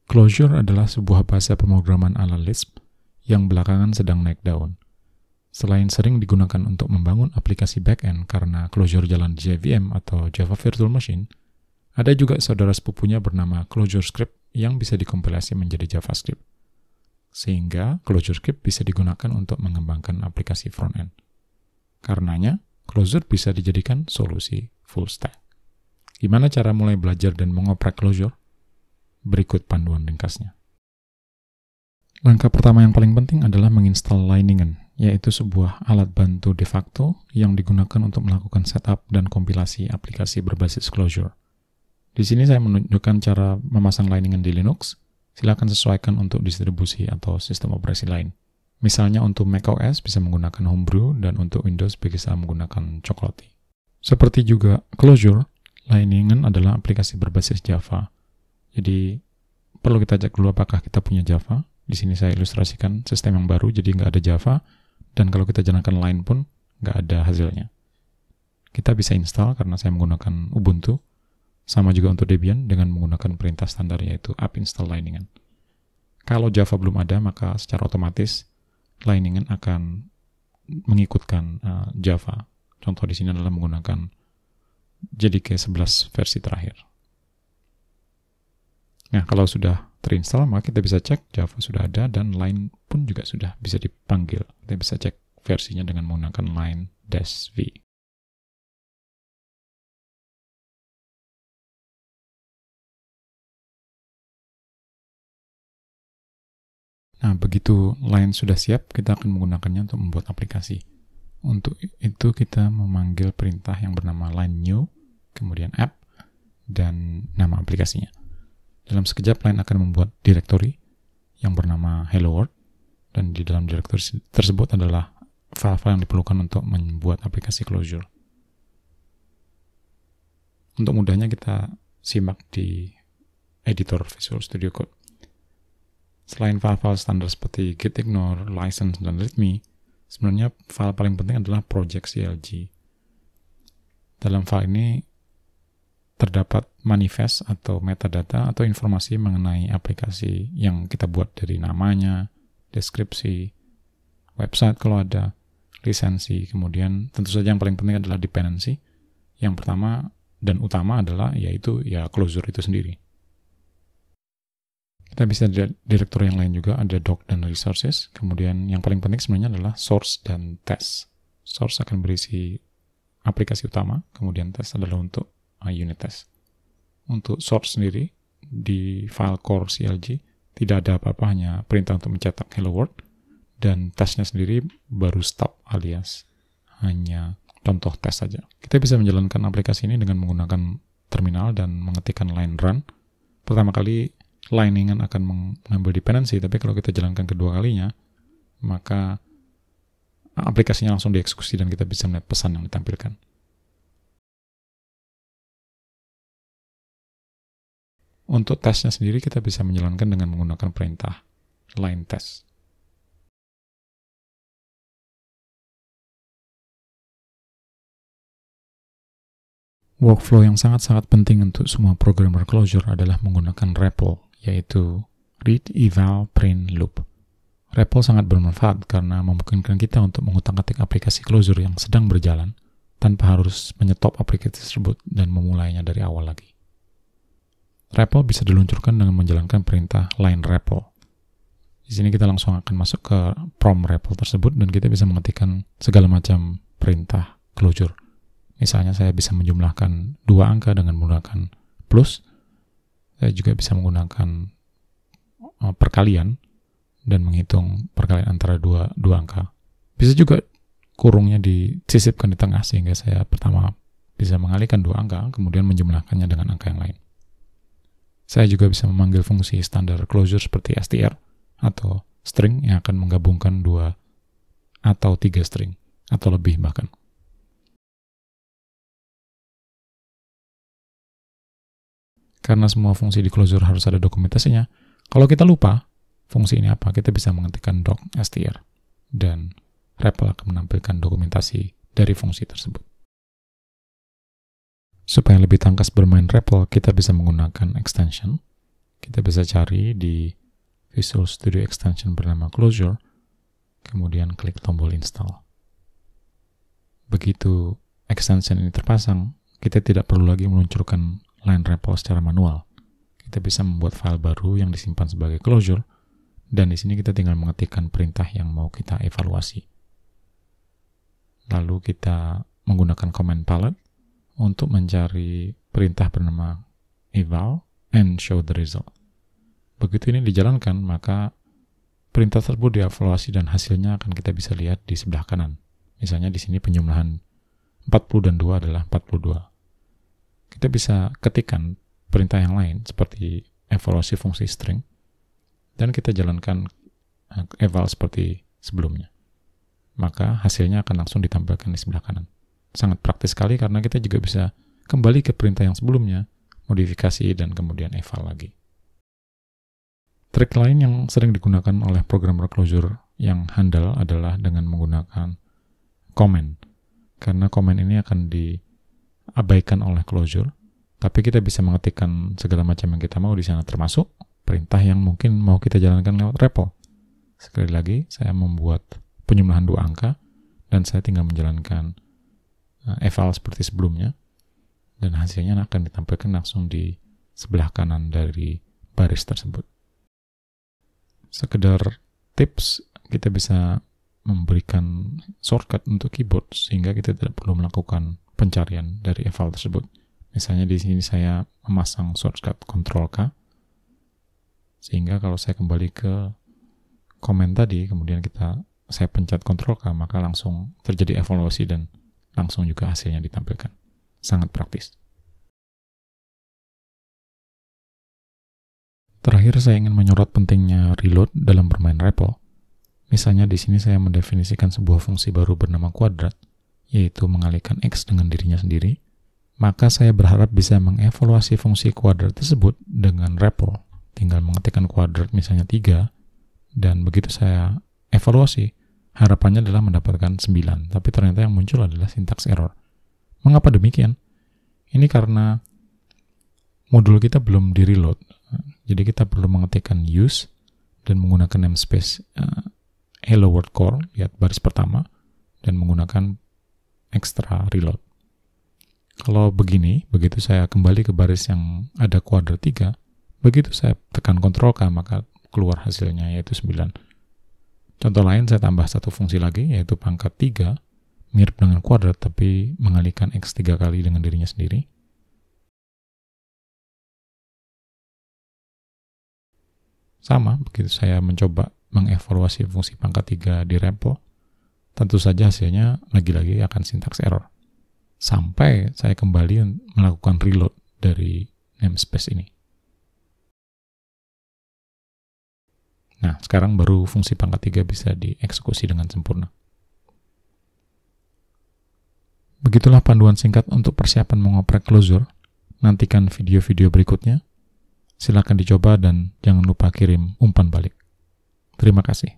Clojure adalah sebuah bahasa pemrograman ala Lisp yang belakangan sedang naik daun. Selain sering digunakan untuk membangun aplikasi back-end karena Clojure jalan di JVM atau Java Virtual Machine, ada juga saudara sepupunya bernama ClojureScript yang bisa dikompilasi menjadi JavaScript. Sehingga ClojureScript bisa digunakan untuk mengembangkan aplikasi front-end. Karenanya, Clojure bisa dijadikan solusi full stack. Gimana cara mulai belajar dan mengoprek Clojure? Berikut panduan ringkasnya. Langkah pertama yang paling penting adalah menginstal Leiningen, yaitu sebuah alat bantu de facto yang digunakan untuk melakukan setup dan kompilasi aplikasi berbasis Clojure. Di sini saya menunjukkan cara memasang Leiningen di Linux. Silakan sesuaikan untuk distribusi atau sistem operasi lain. Misalnya untuk macOS bisa menggunakan Homebrew dan untuk Windows bisa menggunakan Chocolatey. Seperti juga Clojure, Leiningen adalah aplikasi berbasis Java. Jadi, perlu kita cek dulu apakah kita punya Java. Di sini saya ilustrasikan sistem yang baru, jadi nggak ada Java. Dan kalau kita jalankan Line pun, nggak ada hasilnya. Kita bisa install karena saya menggunakan Ubuntu. Sama juga untuk Debian dengan menggunakan perintah standar yaitu apt install Leiningen. Kalau Java belum ada, maka secara otomatis Leiningen akan mengikutkan Java. Contoh di sini adalah menggunakan JDK 11 versi terakhir. Nah, kalau sudah terinstall, maka kita bisa cek Java sudah ada dan Line pun juga sudah bisa dipanggil. Kita bisa cek versinya dengan menggunakan line-v. Nah, begitu Line sudah siap, kita akan menggunakannya untuk membuat aplikasi. Untuk itu kita memanggil perintah yang bernama line new, kemudian app, dan nama aplikasinya. Dalam sekejap, Line akan membuat direktori yang bernama Hello World, dan di dalam direktori tersebut adalah file-file yang diperlukan untuk membuat aplikasi Clojure. Untuk mudahnya kita simak di editor Visual Studio Code. Selain file-file standar seperti gitignore, license, dan readme, sebenarnya file paling penting adalah project CLG. Dalam file ini terdapat manifest atau metadata atau informasi mengenai aplikasi yang kita buat dari namanya, deskripsi, website kalau ada, lisensi, kemudian tentu saja yang paling penting adalah dependency. Yang pertama dan utama adalah yaitu Clojure itu sendiri. Kita bisa di direktur yang lain juga, ada doc dan resources. Kemudian yang paling penting sebenarnya adalah source dan test. Source akan berisi aplikasi utama, kemudian test adalah untuk unit test. Untuk source sendiri, di file core CLG, tidak ada apa-apa, hanya perintah untuk mencetak hello world, dan testnya sendiri baru stop alias hanya contoh tes saja. Kita bisa menjalankan aplikasi ini dengan menggunakan terminal dan mengetikkan line run. Pertama kali, Leiningen akan mengambil dependency, tapi kalau kita jalankan kedua kalinya, maka aplikasinya langsung dieksekusi dan kita bisa melihat pesan yang ditampilkan. Untuk tesnya sendiri kita bisa menjalankan dengan menggunakan perintah line test. Workflow yang sangat-sangat penting untuk semua programmer Clojure adalah menggunakan REPL, yaitu read, eval, print, loop. REPL sangat bermanfaat karena memungkinkan kita untuk mengutak-atik aplikasi Clojure yang sedang berjalan tanpa harus menyetop aplikasi tersebut dan memulainya dari awal lagi. REPL bisa diluncurkan dengan menjalankan perintah line REPL. Di sini kita langsung akan masuk ke prompt REPL tersebut dan kita bisa mengetikkan segala macam perintah Clojure. Misalnya saya bisa menjumlahkan 2 angka dengan menggunakan plus. Saya juga bisa menggunakan perkalian dan menghitung perkalian antara dua angka. Bisa juga kurungnya disisipkan di tengah sehingga saya pertama bisa mengalihkan 2 angka, kemudian menjumlahkannya dengan angka yang lain. Saya juga bisa memanggil fungsi standar Clojure seperti str atau string yang akan menggabungkan 2 atau 3 string atau lebih bahkan. Karena semua fungsi di Clojure harus ada dokumentasinya, kalau kita lupa fungsi ini apa, kita bisa mengetikkan doc str dan REPL akan menampilkan dokumentasi dari fungsi tersebut. Supaya lebih tangkas bermain REPL, kita bisa menggunakan extension. Kita bisa cari di Visual Studio Extension bernama Clojure, kemudian klik tombol install. Begitu extension ini terpasang, kita tidak perlu lagi meluncurkan line REPL secara manual. Kita bisa membuat file baru yang disimpan sebagai Clojure, dan di sini kita tinggal mengetikkan perintah yang mau kita evaluasi. Lalu kita menggunakan command palette untuk mencari perintah bernama eval and show the result. Begitu ini dijalankan, maka perintah tersebut dievaluasi dan hasilnya akan kita bisa lihat di sebelah kanan. Misalnya di sini penjumlahan 40 dan 2 adalah 42. Kita bisa ketikkan perintah yang lain seperti evaluasi fungsi string dan kita jalankan eval seperti sebelumnya. Maka hasilnya akan langsung ditampilkan di sebelah kanan. Sangat praktis sekali karena kita juga bisa kembali ke perintah yang sebelumnya, modifikasi dan kemudian eval lagi. Trik lain yang sering digunakan oleh programmer Clojure yang handal adalah dengan menggunakan comment. Karena comment ini akan diabaikan oleh Clojure, tapi kita bisa mengetikkan segala macam yang kita mau di sana, termasuk perintah yang mungkin mau kita jalankan lewat REPL. Sekali lagi, saya membuat penjumlahan 2 angka, dan saya tinggal menjalankan eval seperti sebelumnya, dan hasilnya akan ditampilkan langsung di sebelah kanan dari baris tersebut. Sekedar tips, kita bisa memberikan shortcut untuk keyboard sehingga kita tidak perlu melakukan pencarian dari eval tersebut. Misalnya di sini saya memasang shortcut Ctrl K, sehingga kalau saya kembali ke komen tadi, kemudian saya pencet Ctrl K, maka langsung terjadi evaluasi dan langsung juga hasilnya ditampilkan. Sangat praktis. Terakhir, saya ingin menyorot pentingnya reload dalam bermain REPL. Misalnya di sini saya mendefinisikan sebuah fungsi baru bernama kuadrat, yaitu mengalihkan X dengan dirinya sendiri, maka saya berharap bisa mengevaluasi fungsi kuadrat tersebut dengan REPL. Tinggal mengetikkan kuadrat misalnya 3, dan begitu saya evaluasi, harapannya adalah mendapatkan 9, tapi ternyata yang muncul adalah syntax error. Mengapa demikian? Ini karena modul kita belum di-reload. Jadi kita perlu mengetikkan use dan menggunakan namespace hello world core, lihat baris pertama, dan menggunakan extra reload. Kalau begini, begitu saya kembali ke baris yang ada kuadrat 3, begitu saya tekan Ctrl K, maka keluar hasilnya yaitu 9. Contoh lain, saya tambah satu fungsi lagi, yaitu pangkat 3, mirip dengan kuadrat, tapi mengalihkan X 3 kali dengan dirinya sendiri. Sama, begitu saya mencoba mengevaluasi fungsi pangkat 3 di REPL, tentu saja hasilnya lagi-lagi akan syntax error. Sampai saya kembali melakukan reload dari namespace ini. Nah, sekarang baru fungsi pangkat 3 bisa dieksekusi dengan sempurna. Begitulah panduan singkat untuk persiapan mengoprek Clojure. Nantikan video-video berikutnya. Silakan dicoba dan jangan lupa kirim umpan balik. Terima kasih.